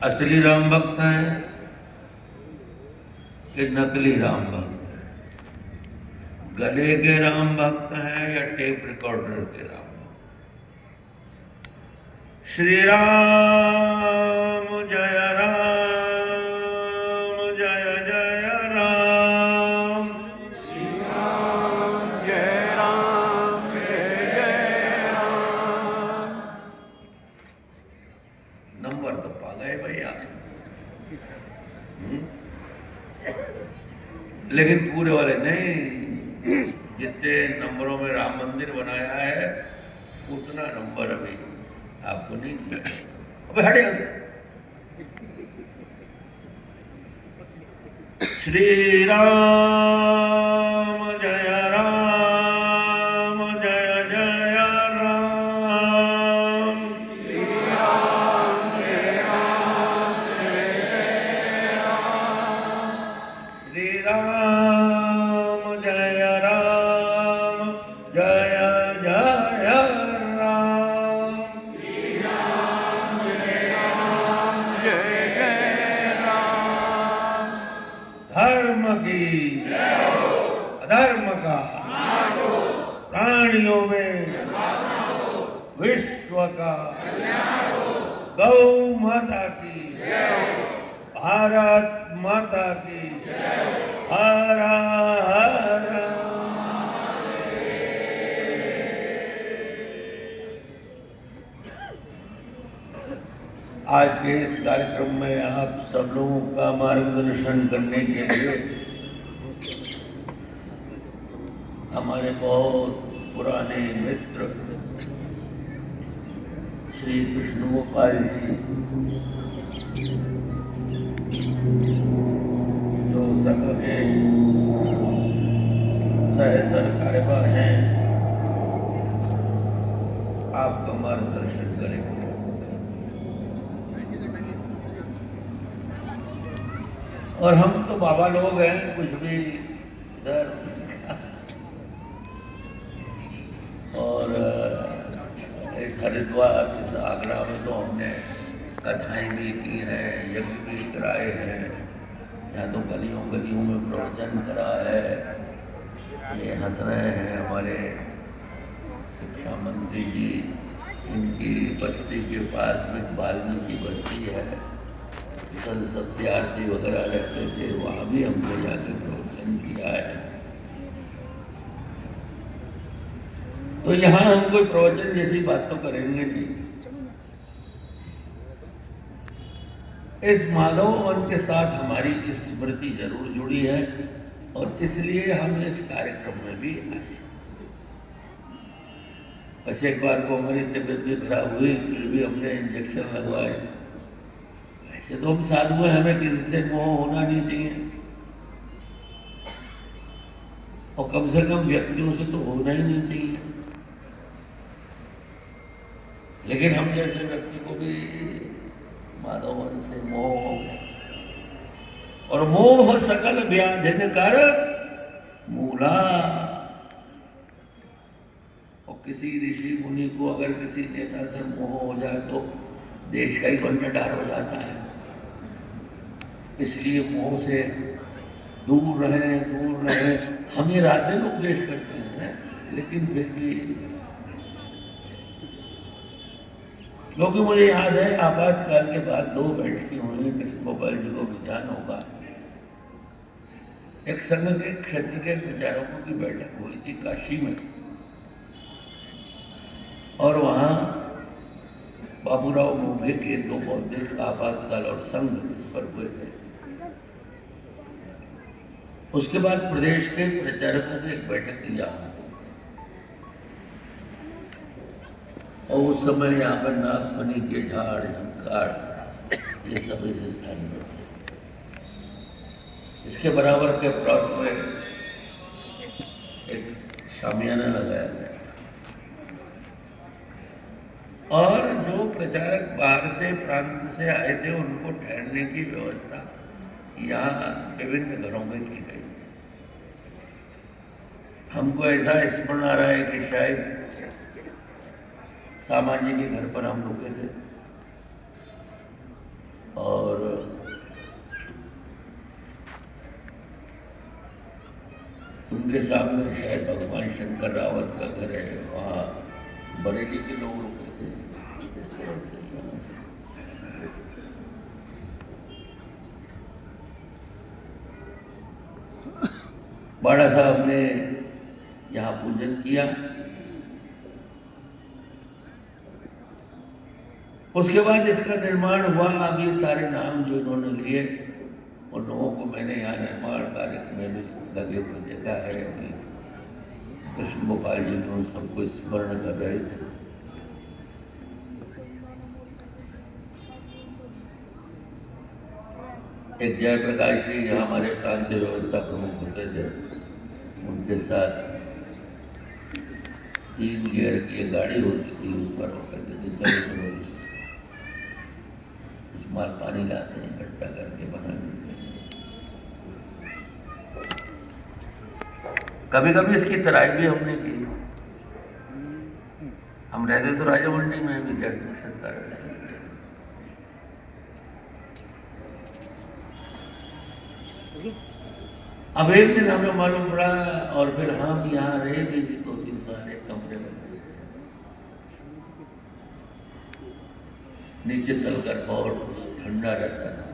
असली राम भक्त हैं कि नकली राम भक्त हैं, गले के राम भक्त हैं या टेप रिकॉर्डर के राम भक्त। श्री राम जय राम जय जय राम, श्री राम जय राम जय जय राम। नंबर तो पा गए भैया, लेकिन पूरे वाले नहीं। जितने नंबरों में राम मंदिर बनाया है उतना नंबर अभी आपको नहीं दिया। अबे हटे यहाँ से। श्री राम जय राम जय जय राम, श्री राम जय राम जय जय राम। श्री राम जय राम जय जय राम, श्री राम जय राम जय जय राम। धर्म की अधर्म का प्राणियों में विश्व का गौ माता की, भारत माता की, हर हर। आज के इस कार्यक्रम में आप सब लोगों का मार्गदर्शन करने के लिए हमारे बहुत पुराने मित्र श्री कृष्ण गोपाल जी, जो संघ के सह सरकार्यवाह हैं, आपका मार्गदर्शन करेंगे। और हम तो बाबा लोग हैं, कुछ भी इधर। और इस हरिद्वार, इस आगरा में तो हमने कथाएं भी की हैं, यज्ञ भी कराए हैं, यहाँ तो गलियों गलियों में प्रवचन करा है। ये हंस रहे हैं हमारे शिक्षा मंत्री जी, इनकी बस्ती के पास में वाल्मीकि बस्ती है, सत्यार्थी वगैरह रहते थे, वहाँ भी हमने जाकर प्रवचन किया है। तो यहाँ हम कोई प्रवचन जैसी बात तो करेंगे नहीं। इस माधव वन के साथ हमारी स्मृति जरूर जुड़ी है और इसलिए हम इस कार्यक्रम में भी आए। बस एक बार को हमारी तबीयत भी खराब हुई, फिर भी हमने इंजेक्शन लगवाए। ऐसे तो हम साधु हैं, हमें किसी से मोह होना नहीं चाहिए, और कम से कम व्यक्तियों से तो होना ही नहीं चाहिए। लेकिन हम जैसे व्यक्ति को भी माधवन से मोह हो गया, और मोह सकल व्याधिन कर मूला। और किसी ऋषि मुनि को अगर किसी नेता से मोह हो जाए तो देश का ही कंटकार हो जाता है। इसलिए मोह से दूर रहें, दूर रहें। हम ये रात दिन उपदेश करते हैं, लेकिन फिर भी, क्योंकि मुझे याद है आपातकाल के बाद 2 बैठकें हुई, कृष्ण गोपाल जी को भी ध्यान होगा। एक संघ के क्षेत्र के प्रचारकों की बैठक हुई थी काशी में, और वहाँ बाबूराव मोघे के 2 बौद्धिक आपातकाल और संघ इस पर हुए थे। उसके बाद प्रदेश के प्रचारकों की एक बैठक की यहाँ, और उस समय यहाँ पर नागफनी के झाड़ झंकार ये सब इस स्थान पर थे। इसके बराबर के प्लॉट में एक शामियाना लगाया गया, और जो प्रचारक बाहर से प्रांत से आए थे उनको ठहरने की व्यवस्था यहाँ विभिन्न घरों में की गई। हमको ऐसा स्मरण आ रहा है कि शायद सामाजी के घर पर हम रुके थे, और उनके सामने शायद भगवान शंकर रावत का घर है, वहाँ बरेली के लोग रुके थे इस तरह से यहाँ से। बाड़ा साहब ने यहाँ पूजन किया। उसके बाद इसका निर्माण हुआ। अब ये सारे नाम जो इन्होंने लिए उन लोगों को मैंने यहाँ निर्माण कार्य में भी लगे हुए देखा है। अभी कृष्ण गोपाल जी ने उन सबको स्मरण कर रहे थे। एक जयप्रकाश जी यहाँ हमारे प्रांतीय व्यवस्था प्रमुख होते थे, उनके साथ 3 गियर की एक गाड़ी होती थी, उस पर वो कहते थे चलो चलो माल पानी लाते हैं, इकट्ठा करके बना देते हैं। कभी कभी इसकी तराई भी हमने की। हम रहते तो राजा मंडी में भी एडमिशन कर रहे थे। अब एक दिन हमें मालूम पड़ा और फिर हम यहाँ रहे भी 2-3 साल एक कमरे में। नीचे तलकर बहुत ठंडा रहता था।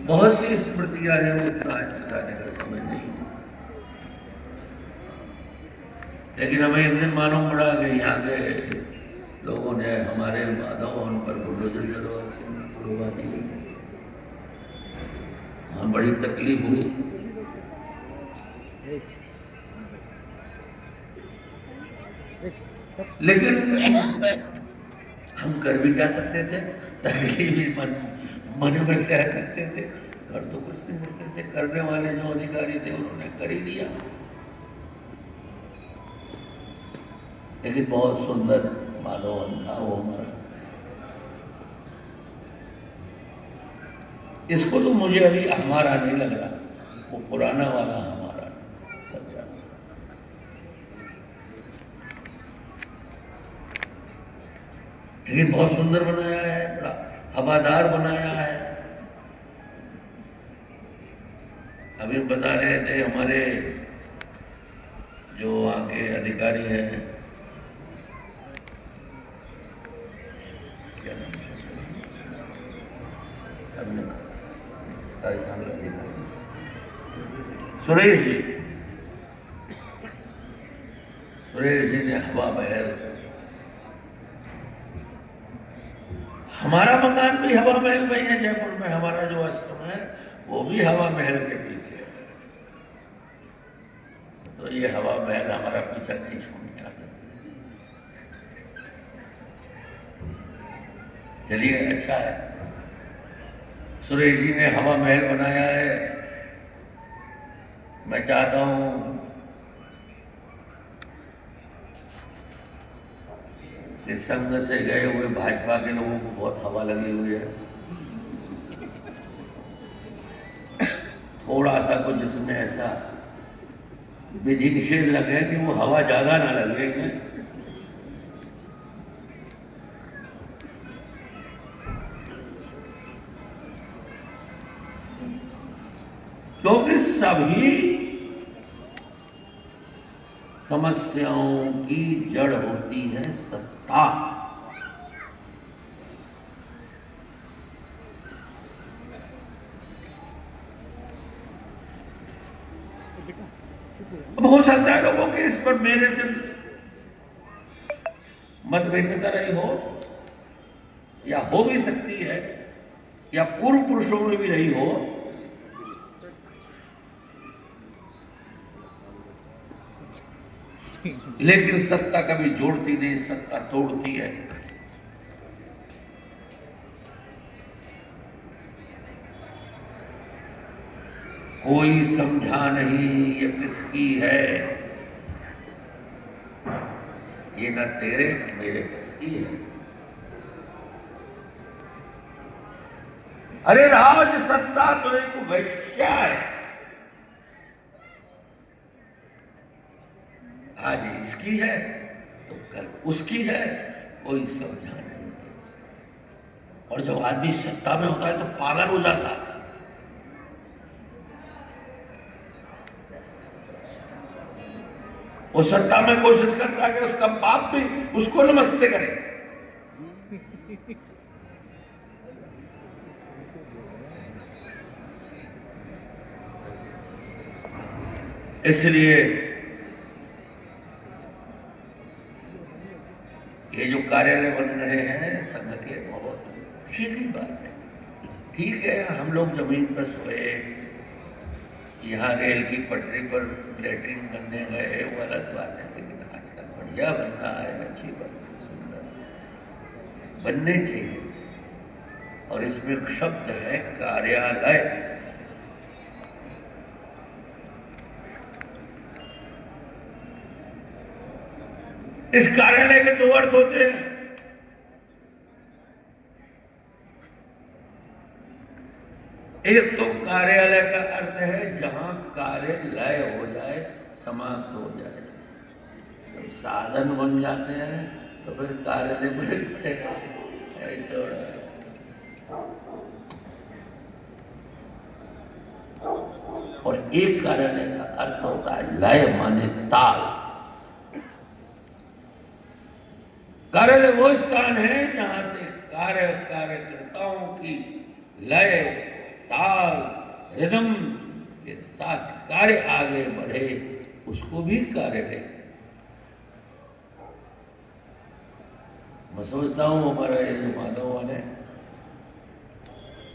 बहुत सी स्मृतियां हैं, उतना बताने का समय नहीं है। लेकिन हमें एक दिन मालूम पड़ा कि यहाँ के लोगों ने हमारे माधव भवन पर बुलडोजर चलवा दी। हाँ, बड़ी तकलीफ हुई। लेकिन हम कर भी क्या सकते थे, तकलीफ भी मन में सह सकते थे, कर तो कुछ नहीं सकते थे। करने वाले जो अधिकारी थे उन्होंने कर ही दिया। लेकिन बहुत सुंदर माधवन था वो हमारा। इसको तो मुझे अभी हमारा नहीं लग रहा, वो पुराना वाला हमारा लग रहा। लेकिन बहुत सुंदर बनाया है, बड़ा हवादार बनाया है। अभी बता रहे थे हमारे जो वहाँ के अधिकारी हैं, क्या नाम राजस्थान का अधिकारी सुरेश जी ने हवा महल, हमारा मकान भी हवा महल में है। जयपुर में हमारा जो आश्रम है वो भी हवा महल के पीछे है। तो ये हवा महल हमारा पीछा नहीं छोड़ने आता। चलिए, अच्छा है, सुरेश जी ने हवा महल बनाया है। मैं चाहता हूं कि संघ से गए हुए भाजपा के लोगों को बहुत हवा लगी हुई है। थोड़ा सा कुछ इसमें ऐसा विधि निषेध लगे कि वो हवा ज्यादा ना लगे इन्हें। क्योंकि सभी समस्याओं की जड़ होती है सत्ता। अब हो सकता है लोगों के इस पर मेरे से मतभेदता रही हो, या हो भी सकती है, या पूर्व पुरुषों में भी रही हो। लेकिन सत्ता कभी जोड़ती नहीं, सत्ता तोड़ती है। कोई समझा नहीं ये किसकी है, ये ना तेरे न मेरे बस की है। अरे राज सत्ता तो एक वैश्या है। आज इसकी है तो कल उसकी है, कोई समझा नहीं है। और जब आदमी सत्ता में होता है तो पागल हो जाता है। वो सत्ता में कोशिश करता है कि उसका बाप भी उसको नमस्ते करे। इसलिए ये जो कार्यालय बन रहे हैं संघ के, बहुत खुशी की बात है। ठीक है, हम लोग जमीन पर सोए, यहाँ रेल की पटरी पर लेटरिन करने गए, वो अलग बात है, लेकिन आजकल बढ़िया बन रहा है, अच्छी बात है, सुंदर बनने चाहिए। और इसमें शब्द है कार्यालय। इस कार्यालय के दो अर्थ होते हैं। एक तो कार्यालय का अर्थ है जहां कार्य लय हो जाए, समाप्त हो जाए। जब साधन बन जाते हैं तो फिर कार्यालय बैठते ऐसे हो रहा है। और एक कार्यालय का अर्थ होता है लय, माने ताल। कार्यालय वो स्थान है जहां से कार्यकर्ताओं की लय, ताल, रिदम के साथ कार्य आगे बढ़े, उसको भी कार्यालय। मैं समझता हूं हमारा ये जो माधव है,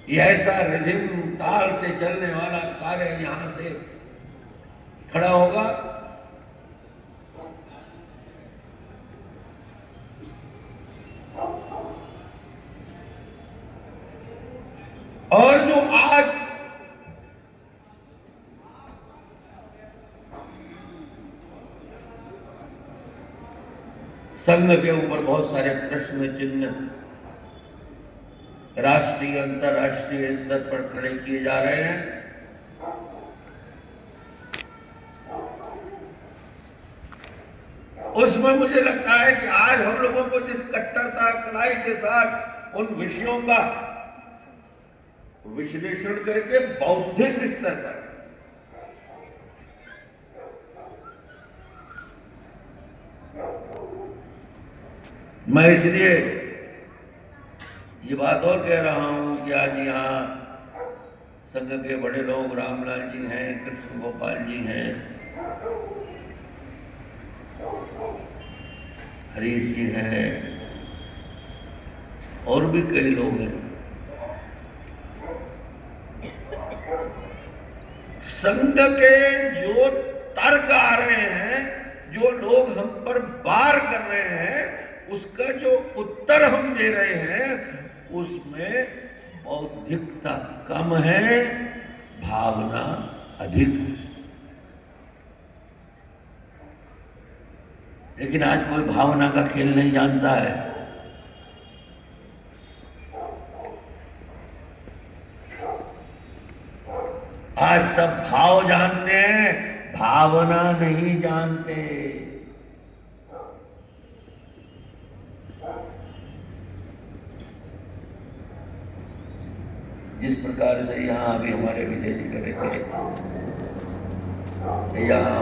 ये ऐसा रिदम ताल से चलने वाला कार्य यहां से खड़ा होगा। और जो आज संघ के ऊपर बहुत सारे प्रश्न चिन्ह राष्ट्रीय अंतर्राष्ट्रीय स्तर पर खड़े किए जा रहे हैं, उसमें मुझे लगता है कि आज हम लोगों को जिस कट्टरता कड़ाई के साथ उन विषयों का विश्लेषण करके बौद्धिक स्तर पर मैं इसलिए ये बात और कह रहा हूं कि आज यहाँ संघ के बड़े लोग रामलाल जी हैं, कृष्ण गोपाल जी हैं, हरीश जी हैं, और भी कई लोग हैं। संघ के जो तर्क आ रहे हैं, जो लोग हम पर वार कर रहे हैं, उसका जो उत्तर हम दे रहे हैं, उसमें बौद्धिकता कम है, भावना अधिक है। लेकिन आज कोई भावना का खेल नहीं जानता है। आज सब भाव जानते हैं, भावना नहीं जानते। जिस प्रकार से यहाँ अभी हमारे विजय जी कर रहे थे, यहाँ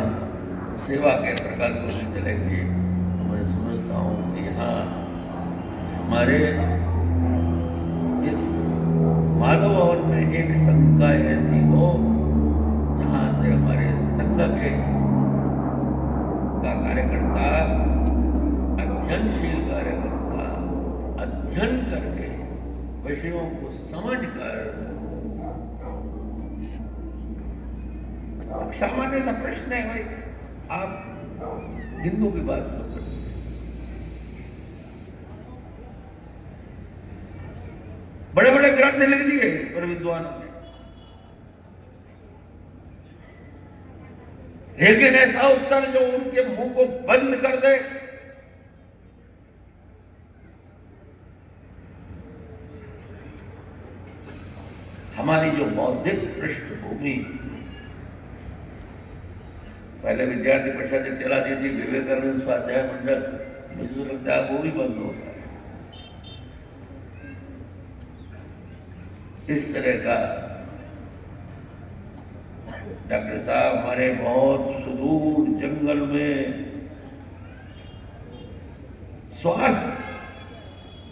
सेवा के प्रकल्प में चलेंगे, तो मैं समझता हूँ कि यहाँ हमारे इस माधव भवन में एक संख्या ऐसी हो जहाँ से हमारे संघ के का कार्यकर्ता, अध्ययनशील कार्यकर्ता अध्ययन करके विषयों को समझकर, सामान्य सा प्रश्न है भाई, आप हिंदू की बात करो, बड़े बड़े ग्रंथ लिख दिए इस पर विद्वानों ने, लेकिन ऐसा उत्तर जो उनके मुंह को बंद कर दे, हमारी जो बौद्धिक पृष्ठभूमि पहले विद्यार्थी परिषद चलाती थी, विवेकानंद स्वाध्याय मंडल, मुझे तो लगता है वो भी बंद होगा। इस तरह का डॉक्टर साहब हमारे बहुत सुदूर जंगल में स्वास्थ्य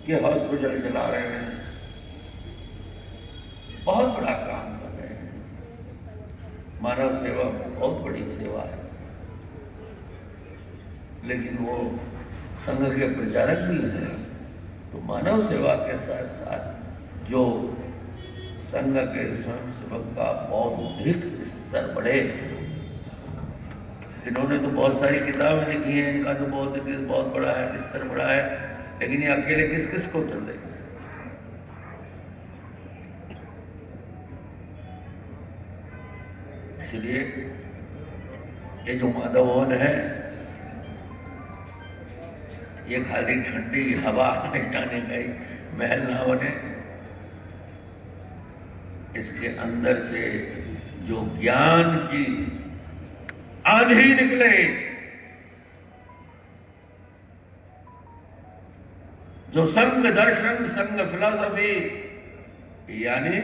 के हॉस्पिटल चला रहे हैं, बहुत बड़ा काम कर रहे हैं। मानव सेवा बहुत बड़ी सेवा है, लेकिन वो संघ के प्रचारक भी हैं, तो मानव सेवा के साथ साथ जो संघ के स्वयंसेवक का बौद्धिक स्तर बढ़े। इन्होंने तो बहुत सारी किताबें लिखी हैं, इनका तो बौद्धिक बहुत बड़ा है, स्तर बड़ा है, लेकिन ये अकेले किस किस को चल देंगे। इसलिए ये जो माधव वन है, ये खाली ठंडी हवा आने जाने का ही महल ना बने, इसके अंदर से जो ज्ञान की आंधी निकले, जो संघ दर्शन, संघ फिलॉसफी, यानी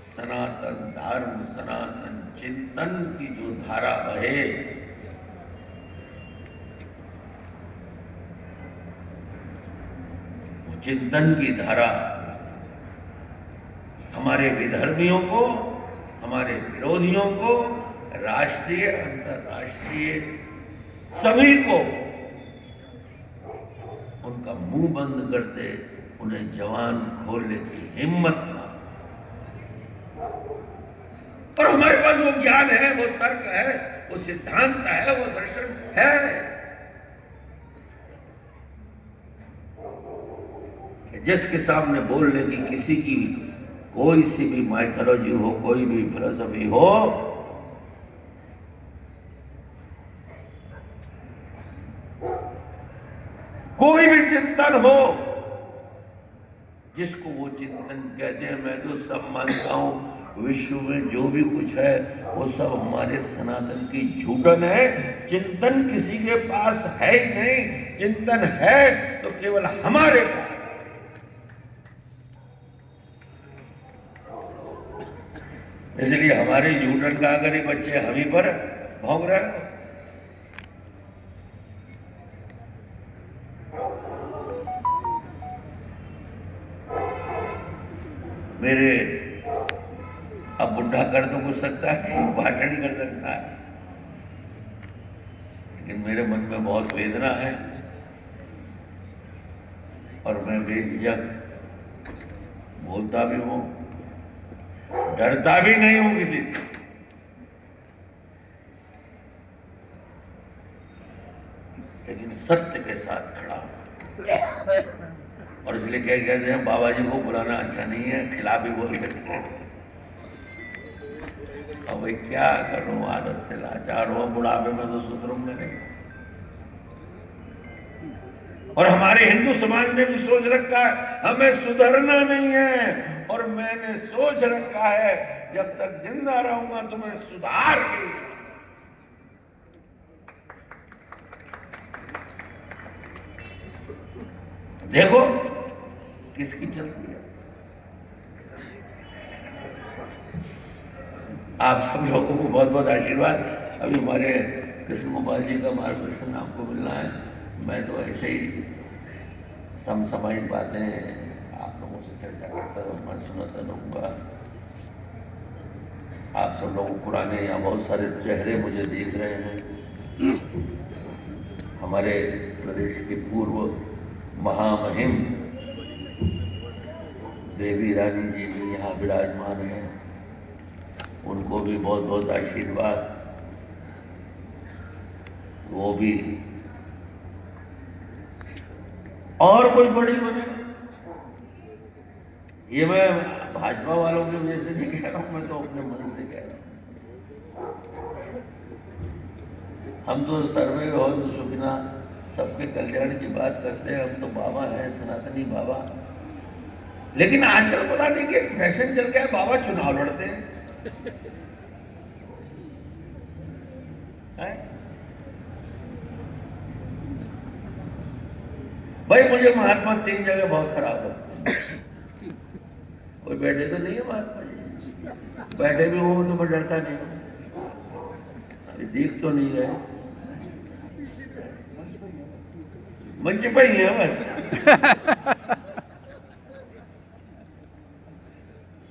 सनातन धर्म, सनातन चिंतन की जो धारा बहे, वो चिंतन की धारा हमारे विधर्मियों को, हमारे विरोधियों को, राष्ट्रीय अंतर्राष्ट्रीय सभी को उनका मुंह बंद कर दे, उन्हें जवान खोलने की हिम्मत ना। और हमारे पास वो ज्ञान है, वो तर्क है, वो सिद्धांत है, वो दर्शन है, जिसके सामने बोलने की किसी की कोई सी भी माइथोलॉजी हो, कोई भी फिलॉसफी हो, कोई भी चिंतन हो, जिसको वो चिंतन कहते हैं, मैं तो सब मानता हूं विश्व में जो भी कुछ है वो सब हमारे सनातन की झूठन है। चिंतन किसी के पास है ही नहीं, चिंतन है तो केवल हमारे पास। इसलिए हमारे झूठन का अगर ये बच्चे हम ही पर भौंक रहे हैं। मेरे अब बुढ़ा कर तो कुछ सकता है, भाषण ही कर सकता है, लेकिन मेरे मन में बहुत वेदना है और मैं बेझिझक बोलता भी हूं, डरता भी नहीं हूं किसी से। लेकिन सत्य के साथ खड़ा हूं, और इसलिए क्या कहते हैं, बाबा जी को बुलाना अच्छा नहीं है, खिलाफ भी बोल सकते हैं। अब भाई क्या करूं, आदत से लाचार हो, बुढ़ापे में तो सुधरूंगा नहीं। और हमारे हिंदू समाज ने भी सोच रखा है हमें सुधरना नहीं है, और मैंने सोच रखा है जब तक जिंदा रहूंगा तुम्हें सुधार के। देखो किसकी चलती है। आप सब लोगों को बहुत बहुत आशीर्वाद। अभी हमारे कृष्ण गोपाल जी का मार्गदर्शन आपको मिलना है। मैं तो ऐसे ही समसामयिक बातें आप लोगों से चर्चा करता रहूँगा, सुनाता रहूँगा। आप सब लोग पुराने यहाँ बहुत सारे चेहरे मुझे देख रहे हैं। हमारे प्रदेश के पूर्व महामहिम देवी रानी जी भी यहाँ विराजमान हैं, उनको भी बहुत बहुत आशीर्वाद। वो भी और कोई बड़ी बने। ये मैं भाजपा वालों की वजह से नहीं कह रहा हूं, मैं तो अपने मन से कह रहा हूं। हम तो सर्वे भवन्तु सुखिनः, सबके कल्याण की बात करते हैं। हम तो बाबा हैं, सनातनी बाबा। लेकिन आजकल पता नहीं कि फैशन चल गया है, बाबा चुनाव लड़ते हैं। भाई मुझे महात्मा 3 जगह बहुत खराब लगते हैं। कोई बैठे तो नहीं है महात्मा जी? बैठे भी हो तो मैं डरता नहीं हूँ, अभी दिख तो नहीं रहे, मंच पर ही है बस।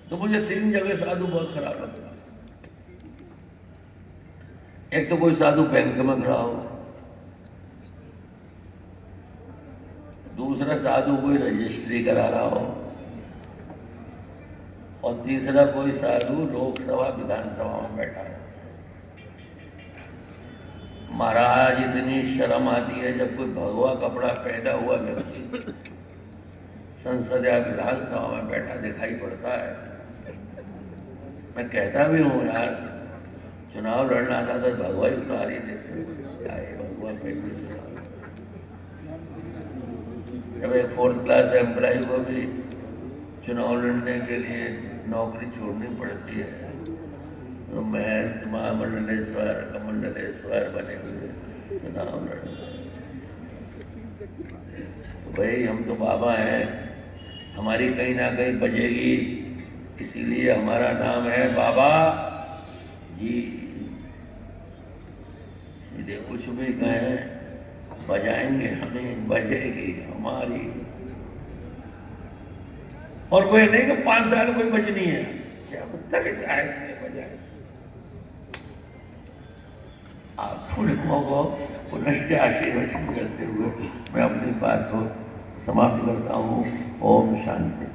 तो मुझे 3 जगह साधु बहुत खराब लगता। एक तो कोई साधु बैंक में खड़ा हो, दूसरा साधु कोई रजिस्ट्री करा रहा हो, और तीसरा कोई साधु लोकसभा विधानसभा में बैठा हो। महाराज इतनी शर्म आती है जब कोई भगवा कपड़ा पहना हुआ व्यक्ति संसद या विधानसभा में बैठा दिखाई पड़ता है। मैं कहता भी हूँ यार, चुनाव लड़ना था तो भगवा ही उतार ही देते, क्या है भगवा पहनने से। जब एक 4th क्लास एम्प्लॉय को भी चुनाव लड़ने के लिए नौकरी छोड़नी पड़ती है, तो महंत महामंडलेश्वर कमंडलेश्वर बने हुए चुनाव लड़ने। तो भाई हम तो बाबा हैं, हमारी कहीं ना कहीं बजेगी, इसीलिए हमारा नाम है बाबा जी। सीधे कुछ भी कहें, बजाएंगे हमें, बजेगी हमारी। और कोई नहीं कि 5 साल कोई बजनी है, जब तक चाहे बजाए। आप सब लोगों को पुनश्च आशीर्वचन करते हुए मैं अपनी बात को समाप्त करता हूँ। ओम शांति।